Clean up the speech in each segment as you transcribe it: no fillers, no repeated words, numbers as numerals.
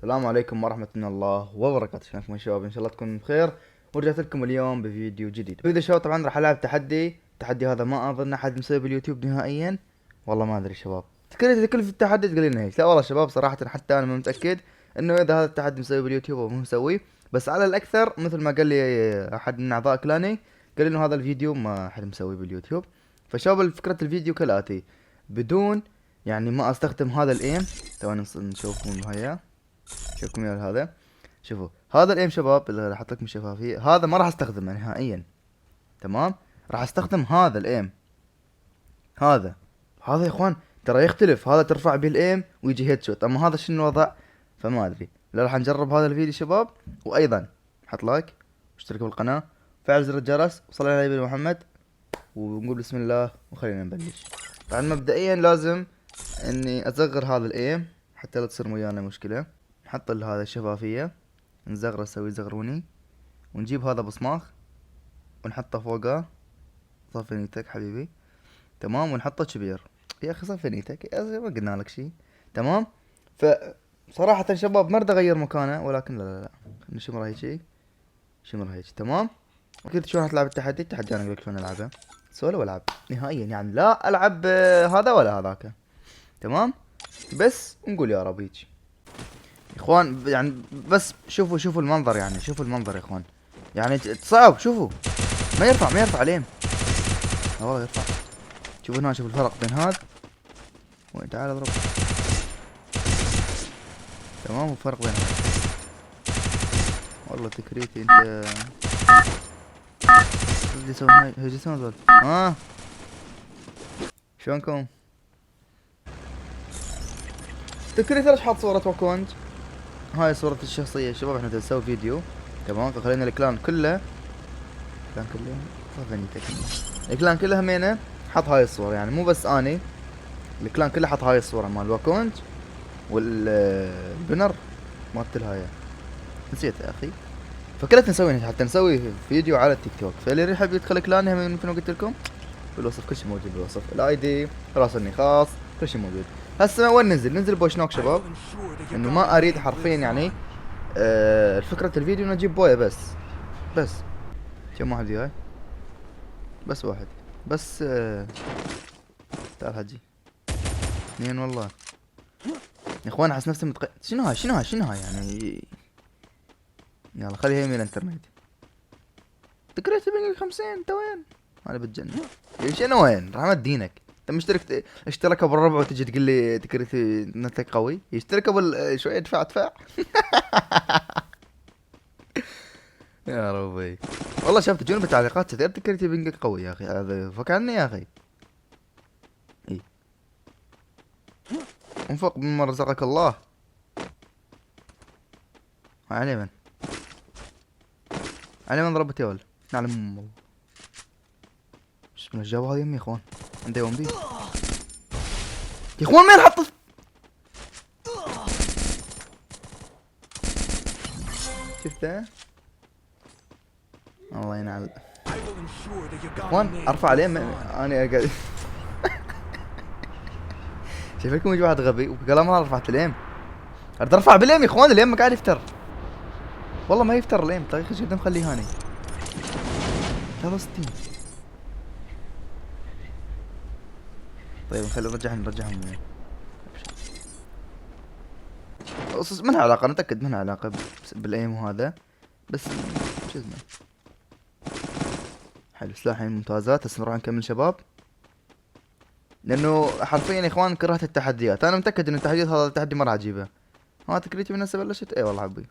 السلام عليكم ورحمة الله وبركاته. شلونكم يا شباب؟ ان شاء الله تكونوا بخير. ورجعت لكم اليوم بفيديو جديد. الفيديو شباب طبعا راح العب تحدي. التحدي هذا ما اظن احد مسوي باليوتيوب نهائيا. والله ما ادري شباب. تكلم في التحدي تقول لنا ايش؟ لا والله شباب صراحة حتى انا ما متأكد انه اذا هذا التحدي مسوي باليوتيوب او مو مسويه. بس على الاكثر مثل ما قال لي احد من اعضاء كلاني، قال لي انه هذا الفيديو ما حد مسويه باليوتيوب. فشباب فكرة الفيديو كالاتي، بدون يعني ما استخدم هذا الايم. ثواني نشوفكم هيا. شوفكم يا هذا. شوفوا هذا الايم شباب اللي راح احط لكم شفافية، هذا ما راح استخدمه نهائيا. تمام. راح استخدم هذا الايم. هذا يا اخوان ترى يختلف. هذا ترفع به الايم ويجي هيد شوت، اما هذا شنو الوضع فما ادري. لا راح نجرب هذا الفيديو شباب. وايضا حط لايك واشتركوا بالقناة، فعل زر الجرس، وصلى على نبينا محمد، ونقول بسم الله وخلينا نبلش. طبعا مبدئيا لازم اني اصغر هذا الايم حتى لا تصير ويانا مشكلة. نحط هذا الشفافية، نصغره نسوي زغروني، ونجيب هذا بصماغ ونحطه فوقه. صفي نيتك حبيبي. تمام. ونحطه كبير. يا اخي صفي نيتك يا أخي، ما قلنا لك شي. تمام. ف صراحة شباب ما اريد اغير مكانه، ولكن لا نشمره هيجي. شمره هيجي. تمام. اكيد شلون تلعب التحدي انا اقول لك شلون العبه. سولو العب نهائيا، يعني لا العب هذا ولا هذاك. تمام. بس نقول يا رب هيجي يا اخوان. يعني بس شوفوا المنظر، يعني شوفوا المنظر يا اخوان. يعني صعب. شوفوا ما يرفع لين. لا والله يرفع. شوفوا هنا، شوفوا الفرق بين هذا. وين تعال اضرب. تمام. والفرق بين هذا. والله تكريتي انت. ايش يسوون هاي؟ ايش يسوون ذول؟ شلونكم؟ تكريتي ليش حاط صورة وكونج؟ هاي صورة الشخصية شباب. احنا نسوي فيديو. تمام. فخلينا الكلان كله. الكلان كله فنيتك. الكلان كله همينه حط هاي الصورة، يعني مو بس اني. الكلان كله حط هاي الصورة مال واكونج والبنر مالت الهاية. نسيت يا اخي. فكلتنا نسوي حتى نسوي فيديو على التيك توك. فاللي يحب يدخل كلاني هم مثل ما قلت لكم بالوصف. كل شيء موجود بالوصف. الاي دي، راسلني خاص، كل شيء موجود. هسه وين ننزل بوشنوك شباب. انه ما اريد حرفيا يعني فكرة الفيديو انه اجيب بويا بس كم واحد وياي؟ بس واحد. بس تعال حجي. اثنين والله. يا اخوان احس نفسي شنو هاي يعني. يلا خليها يمين الانترنت. تكريت بنقول 50. انت وين؟ انا بتجنن. شنو وين؟ رحمة دينك. انت مشترك اشترك ابو الربع وتجي تقول لي تكريت نتك قوي؟ يشترك ابو شوية ادفع. يا ربي. والله شفت تجون بالتعليقات كثير تكريت بنقك قوي يا اخي. هذا فكرني يا اخي. اي. انفق مما رزقك الله. علي من؟ علي من ضربت يا ولد. نعلم والله. بسم الله الجو هذا يمي يا اخوان. عنده يوم بي يا اخوان. مين حط شفته؟ الله ينعل. يا اخوان ارفع عليه انا اقعد. شايفكم يجي واحد غبي وقال ما رفعت اليم. اريد ارفع باليم يا اخوان. اليم ما قاعد يفتر. والله ما يفتر اليم. طيب ايش قدام خليه هاني 63. طيب خلي نرجعهم منها علاقة. انا متأكد منها علاقة بالايم وهذا. بس شو اسمه. حلو. سلاحين ممتازات. هسه نروح نكمل شباب. لانه حرفيا يا اخوان كرهت التحديات. انا متأكد ان التحديات هذا التحدي ما راح اجيبه. ها تكريتي من هسه بلشت. اي والله عبي.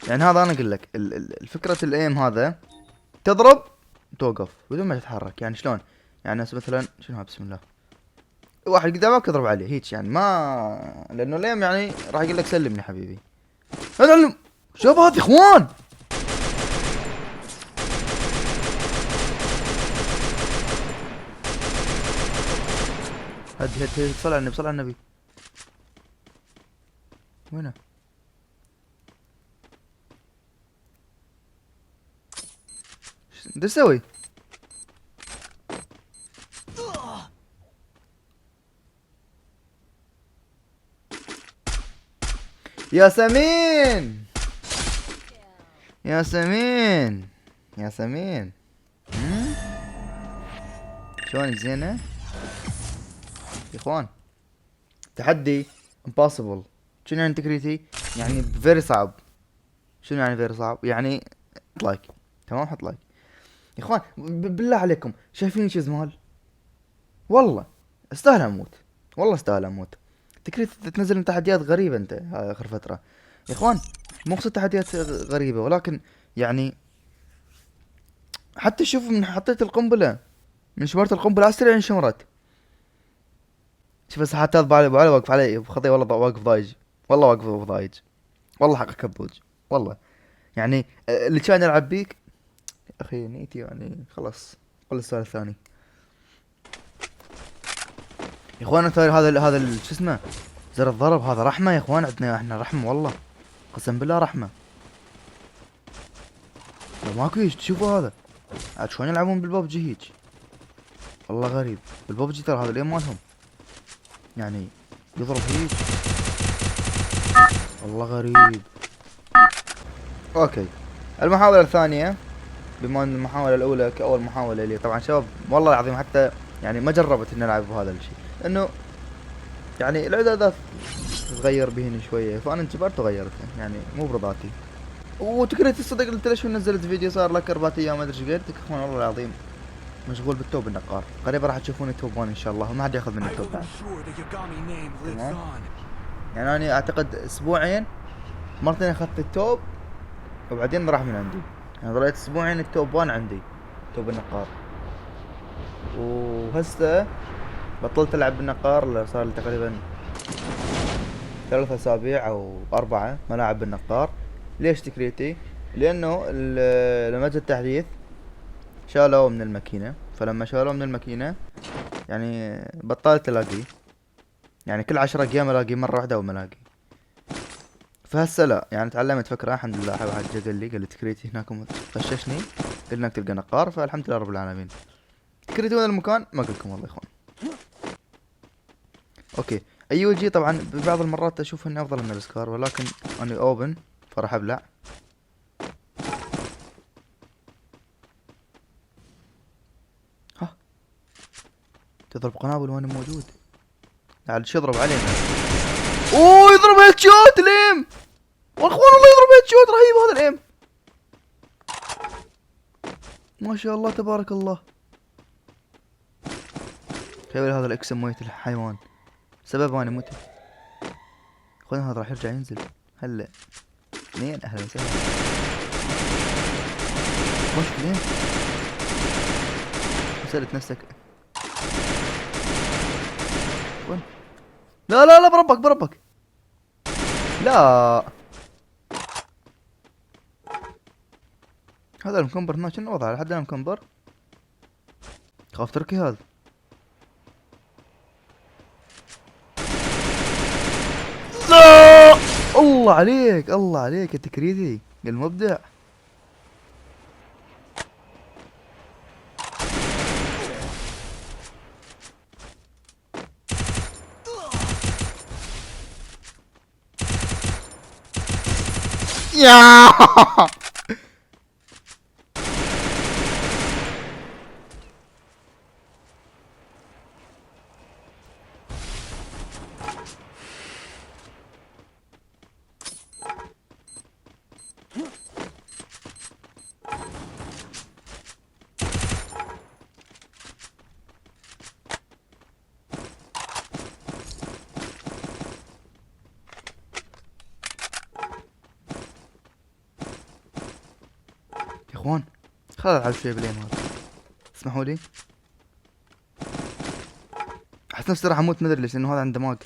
يعني هذا انا اقول لك الفكرة الايم هذا تضرب توقف بدون ما تتحرك. يعني شلون؟ يعني هسه مثلا شنو بسم الله. واحد قدامك تضرب عليه هيك، يعني ما لانه الايم يعني راح يقول لك سلمني حبيبي. هذا شوف هذا يا اخوان. هدي صل على النبي. وينه؟ ايش تسوي؟ ياسمين ياسمين ياسمين. شلونك زينة يا اخوان؟ تحدي impossible. شنو يعني تكريتي؟ يعني فيري صعب. شنو يعني فيري صعب؟ يعني حط لايك. تمام، حط لايك يا اخوان. بالله عليكم شايفين شي زمال؟ والله استاهل اموت، والله استاهل اموت. تكريتي تنزل من تحديات غريبة انت هاي اخر فترة يا اخوان. مو قصة تحديات غريبة، ولكن يعني حتى شوف من حطيت القنبلة، من شمرت القنبلة على السريع انشمرت. شوف بس حتى ابو علي واقف علي بخطي، والله واقف ضايج، والله واقف ضايج، والله حق كبوج، والله. يعني اللي كان يلعب بيك اخي نيتي يعني خلاص. قل السؤال الثاني يا اخوان. ترى هذا شو اسمه زر الضرب هذا رحمة يا اخوان. عندنا احنا رحمة والله، قسم بالله رحمة. لو ماكو هيك تشوفوا هذا عاد شلون يلعبون بالببجي هيك. والله غريب بالببجي ترى هذا اليوم مالهم يعني يضرب هيك، والله غريب. اوكي، المحاولة الثانية. بما ان المحاولة الاولى كاول محاولة لي طبعا شباب والله العظيم حتى يعني ما جربت اني العب بهذا الشيء، لانه يعني الاعدادات تتغير بهن شوية، فانا انجبرت وغيرتها يعني مو برضاتي. وتكريت الصدق قلت له شو نزلت فيديو صار لك 4 ايام ما ادري ايش قلت لك اخوان. والله العظيم مشغول بالتوب النقار. قريبا راح تشوفوني توب 1 ان شاء الله، وما حد ياخذ مني التوب بعد. تمام، يعني انا اعتقد اسبوعين مرتين اخذت التوب وبعدين راح من عندي. يعني ظليت اسبوعين التوب 1 عندي، توب النقار. وهسه بطلت العب بالنقار، صار لي تقريبا 3 اسابيع او 4 ما العب بالنقار. ليش تكريتي؟ لانه لما جاء التحديث شالوه من الماكينة، فلما شالوه من الماكينة يعني بطلت الاقيه. يعني كل 10 ايام الاقي مرة واحدة او ما الاقي. فهسه لا، يعني تعلمت فكرة الحمد لله. واحد جا قال لي تكريتي هناك غششني، قال انك تلقى نقار، فالحمد لله رب العالمين. تكريتي وين المكان؟ ما اقول لكم والله يا اخوان. اوكي، اي جي طبعا ببعض المرات اشوف اني افضل من السكار، ولكن اني اوبن فراح ابلع. ها تضرب قنابل وانا موجود، عاد شو يضرب علينا. اوه يضرب هيد شوت الايم، واخوان والله يضرب هيد شوت رهيب هذا الايم، ما شاء الله تبارك الله. خير هذا الاكس مويت الحيوان سبب انا مت. اخوان هذا راح يرجع ينزل هلا. اثنين اهلا وسهلا. وش لين سألت نفسك وين؟ لا لا لا بربك بربك. لا هذا المكمبر هناك شنو وضعه لحد الان مكمبر؟ خاف تركي هذا. لا الله عليك الله عليك يا تكريدي المبدع. يا اخوان خل العب شوي بليم هذا، اسمحوا لي. احس نفسي راح اموت، مدري ليش، لانه هذا عنده ماج.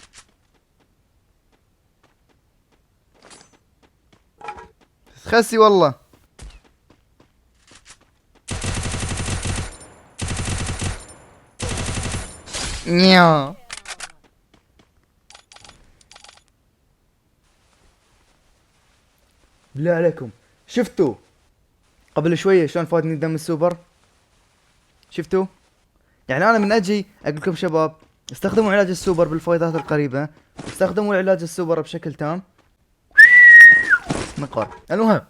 خسي والله. نيا بالله عليكم شفتوا قبل شوية شلون فاتني دم السوبر؟ شفتوا؟ يعني انا من اجي اقول لكم شباب استخدموا علاج السوبر بالفويضات القريبة، استخدموا علاج السوبر بشكل تام، نقار. المهم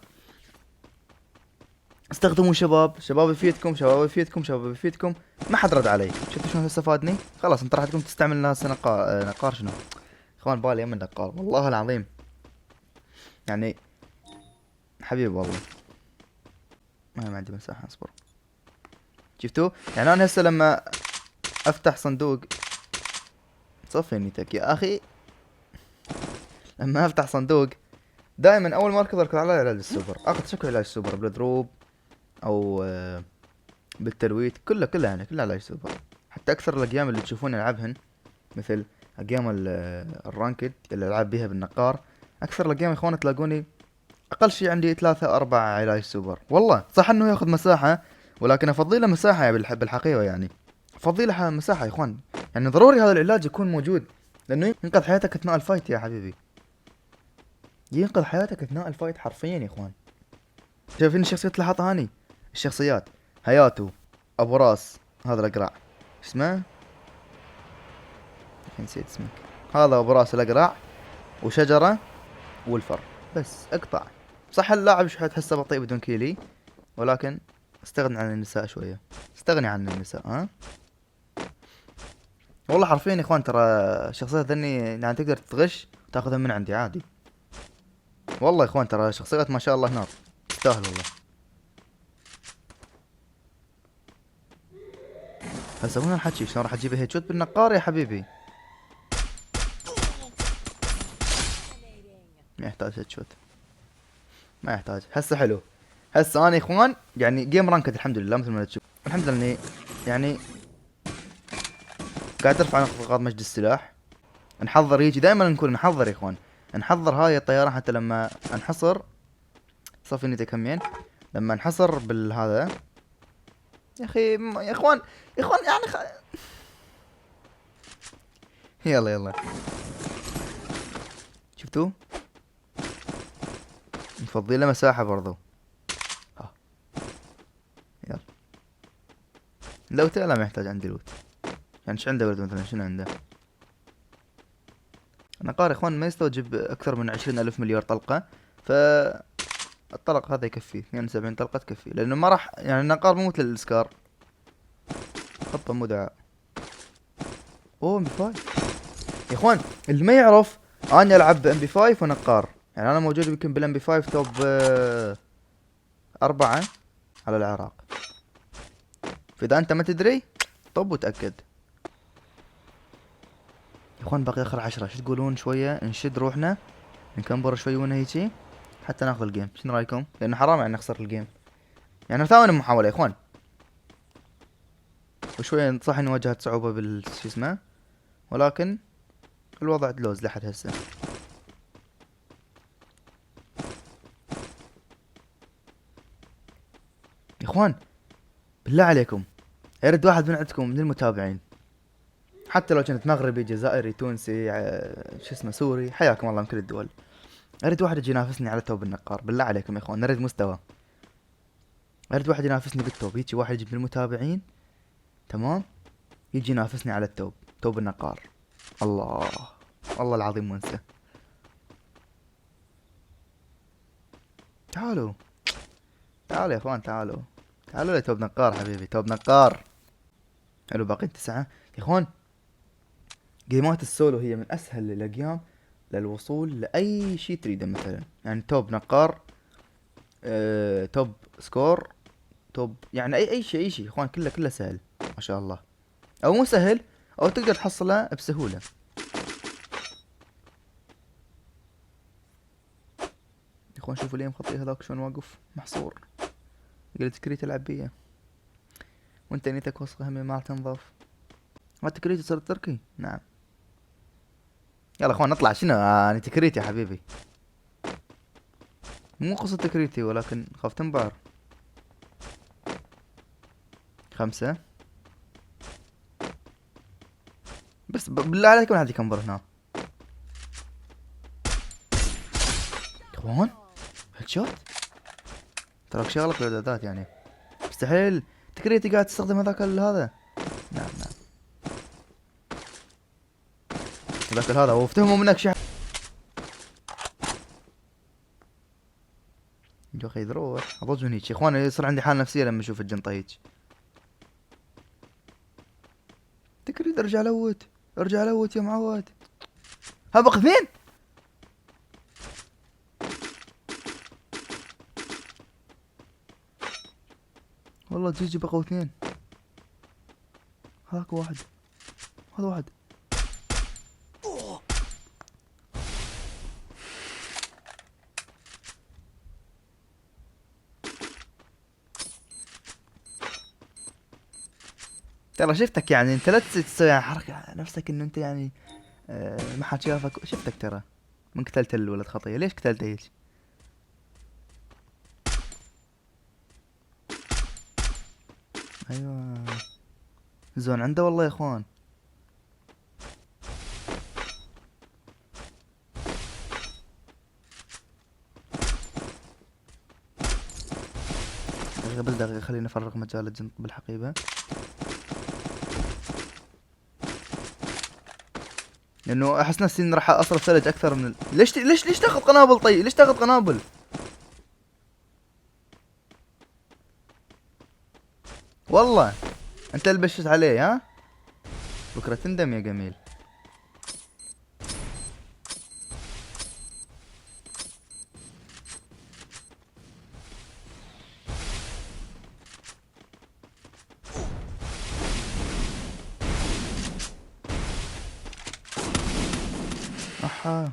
استخدموا شباب، شباب يفيدكم، شباب يفيدكم، شباب يفيدكم. ما حد رد علي. شفتوا شلون استفادني؟ خلاص انت راح تقوم تستعمل ناس نقار. نقار شنو؟ اخوان بالي من نقار والله العظيم. يعني حبيب والله. ما عندي مساحة اصبر. شفتوا؟ يعني انا هسه لما افتح صندوق صفي نيتك يا اخي. لما افتح صندوق دائما اول ما اركض على علاج السوبر، اخذ شكل علاج السوبر بالدروب او بالترويت، كله يعني كله علاج سوبر. حتى اكثر الاقيام اللي تشوفوني العبهن مثل اقيام الرانكد اللي العب بيها بالنقار، اكثر الاقيام يا اخوان تلاقوني اقل شي عندي 3 4 علاج سوبر. والله صح انه ياخذ مساحة، ولكن افضي له مساحة يعني بالحقيقة يعني افضي له مساحة يا اخوان. يعني ضروري هذا العلاج يكون موجود، لانه ينقذ حياتك اثناء الفايت يا حبيبي. ينقذ حياتك اثناء الفايت حرفيا يا اخوان. شايفين الشخصيات اللي حاطها هاني؟ الشخصيات هياتو، ابو راس، هذا الاقرع اسمه الحين نسيت اسمه. هذا ابو راس الاقرع، وشجرة، والفر. بس اقطع. صح اللاعب شو تحسه بطيء بدون كيلي، ولكن استغني عن النساء شوية. استغني عن النساء ها. والله حرفيا يا اخوان ترى شخصيات ذني يعني تقدر تغش وتاخذها من عندي عادي. والله يا اخوان ترى شخصيات ما شاء الله نار، تستاهل والله. هسه وين راح الحكي؟ شلون راح اجيب هيد شوت بالنقار يا حبيبي؟ ما يحتاج هيد شوت، ما يحتاج. هسه حلو. هسه انا يا اخوان يعني جيم رانكد الحمد لله مثل ما تشوف. الحمد لله اني يعني قاعد ارفع نقاط مجد السلاح. نحضر يجي دائما نكون نحضر يا اخوان. نحضر هاي الطيارة حتى لما انحصر. صافي نيتي كمين. لما انحصر بالهذا يا اخي يا اخوان، يا اخوان يعني يلا يلا. شفتوا؟ نفضي له مساحة برضو. ها يلا. لوت لا ما يحتاج عندي لوت. يعني ايش عنده ولد مثلا؟ شنو عنده؟ النقار يا اخوان ما يستوجب اكثر من 20,000 مليار طلقة. ف الطلق هذا يكفي 72 طلقة تكفي، لانه ما راح يعني النقار مو مثل السكار. خطة مو دعاء. اوه ام بي 5 يا اخوان. اللي ما يعرف اني العب ام بي 5 ونقار. يعني انا موجود يمكن بالام بي 5 توب 4 على العراق. فاذا انت ما تدري طب وتأكد. يا اخوان باقي اخر 10، شو تقولون شوية نشد روحنا نكمبر شوي ون هيجي حتى ناخذ الجيم؟ شنو رايكم؟ لانه حرام يعني نخسر الجيم. يعني ثاني محاولة يا اخوان. وشوية صح اني واجهت صعوبة شو اسمه، ولكن الوضع دلوز لحد هسه. يا اخوان بالله عليكم يرد واحد من عندكم من المتابعين، حتى لو كنت مغربي جزائري تونسي شو اسمه سوري، حياكم الله من كل الدول. اريد واحد يجي ينافسني على توب النقار بالله عليكم يا اخوان، نريد مستوى. اريد واحد ينافسني بالتوب، يجي واحد يجي من المتابعين تمام، يجي ينافسني على التوب، توب النقار. الله، والله العظيم منسى. تعالوا تعالوا يا اخوان، تعالوا تعالوا لي توب نقار حبيبي، توب نقار. حلو باقي 9 يا اخوان. جيمات السولو هي من اسهل الاقيام للوصول لاي شيء تريده. مثلا يعني توب نقار، توب سكور، توب يعني اي شيء اي شيء يا اخوان، كله سهل ما شاء الله. او مو سهل، او تقدر تحصله بسهولة. يا اخوان شوفوا لي مخطي هذاك شلون واقف محصور. قلت كريت العب بيه وانت نيتك وسخة همي ما تنظف. ما تكريت صرت تركي؟ نعم. يلا اخوان نطلع. شنو انا تكريت يا حبيبي؟ مو قصة تكريتي، ولكن خاف تنبار. 5 بس بالله عليكم ما حد يكمبر هنا. اخوان هيد شوت. تراك شغلك بالاعدادات يعني مستحيل تكريتي قاعد تستخدم هذاك هذا. نعم نعم. هذاك هذا وافتهموا منك شي. يا اخي يروح اضوج من هيك يا اخوان، يصير عندي حالة نفسية لما اشوف الجنطة هيك. تكريد ارجع لوت، ارجع لوت يا معود. ها بقى اثنين. والله جيجي بقوا اثنين. هاك واحد، هذا واحد. ترى شفتك يعني، انت لا تسوي يعني حركة على نفسك انه انت يعني ما حد شافك. شفتك ترى من قتلت الولد خطية. ليش قتلته هيك؟ ايوه زون عنده والله يا اخوان. قبل دقيقة خلينا نفرغ مجال الجنط بالحقيبة، لانه احس نفسي اني راح اصرف ثلج اكثر من ليش تاخذ قنابل؟ طيب ليش تاخذ قنابل؟ والله انت اللي بشت عليه ها؟ بكرة تندم يا جميل. احا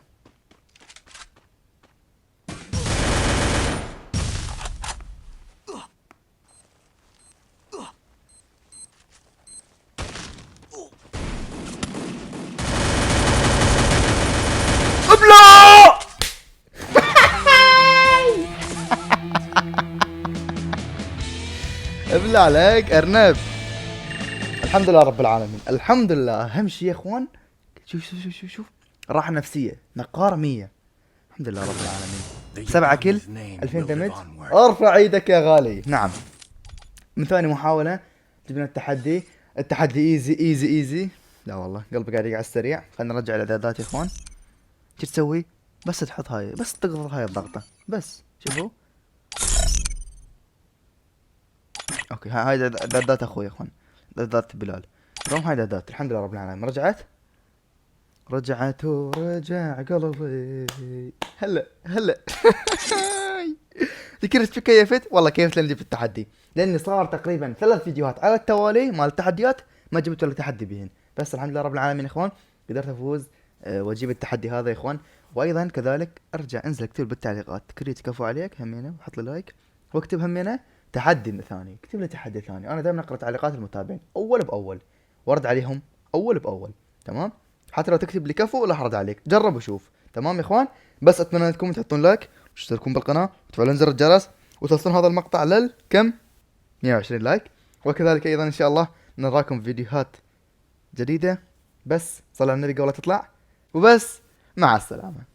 ابلع. ابلع عليك ارنب. الحمد لله رب العالمين، الحمد لله. اهم شيء يا اخوان، شوف راحة نفسية، نقارة 100. الحمد لله رب العالمين. 7 كل 2000 دمج. ارفع ايدك يا غالي. نعم، من ثاني محاولة جبنا التحدي. التحدي ايزي ايزي ايزي. لا والله قلبي قاعد يقع على السريع. خلينا نرجع الاعدادات يا اخوان. شو تسوي؟ بس تحط هاي، بس تضغط هاي الضغطة بس. شوفوا اوكي، هاي اعدادات اخوي يا اخوان، اعدادات بلال. روم هاي اعدادات. الحمد لله رب العالمين. رجعت ورجع قلبي. هلا هلا. ذكرت كيفت والله، كيفت لين جبت التحدي، لاني صار تقريبا 3 فيديوهات على التوالي مال التحديات ما جبت ولا تحدي بهن. بس الحمد لله رب العالمين يا اخوان، قدرت افوز واجيب التحدي هذا يا اخوان. وايضا كذلك ارجع انزل اكتب بالتعليقات كريت كفو عليك همينه، وحط لي لايك واكتب همينه تحدي ثاني. اكتب لي تحدي ثاني. انا دائما اقرا تعليقات المتابعين اول باول وارد عليهم اول باول. تمام؟ حتى لو تكتب لي كفو ولا حرد عليك، جرب وشوف. تمام يا اخوان؟ بس اتمنى انكم تحطون لايك وتشتركون بالقناه وتفعلون زر الجرس وتوصلون هذا المقطع للكم 120 لايك. وكذلك ايضا ان شاء الله نراكم في فيديوهات جديده. بس صلوا على النبي قبل لا تطلع، وبس مع السلامه.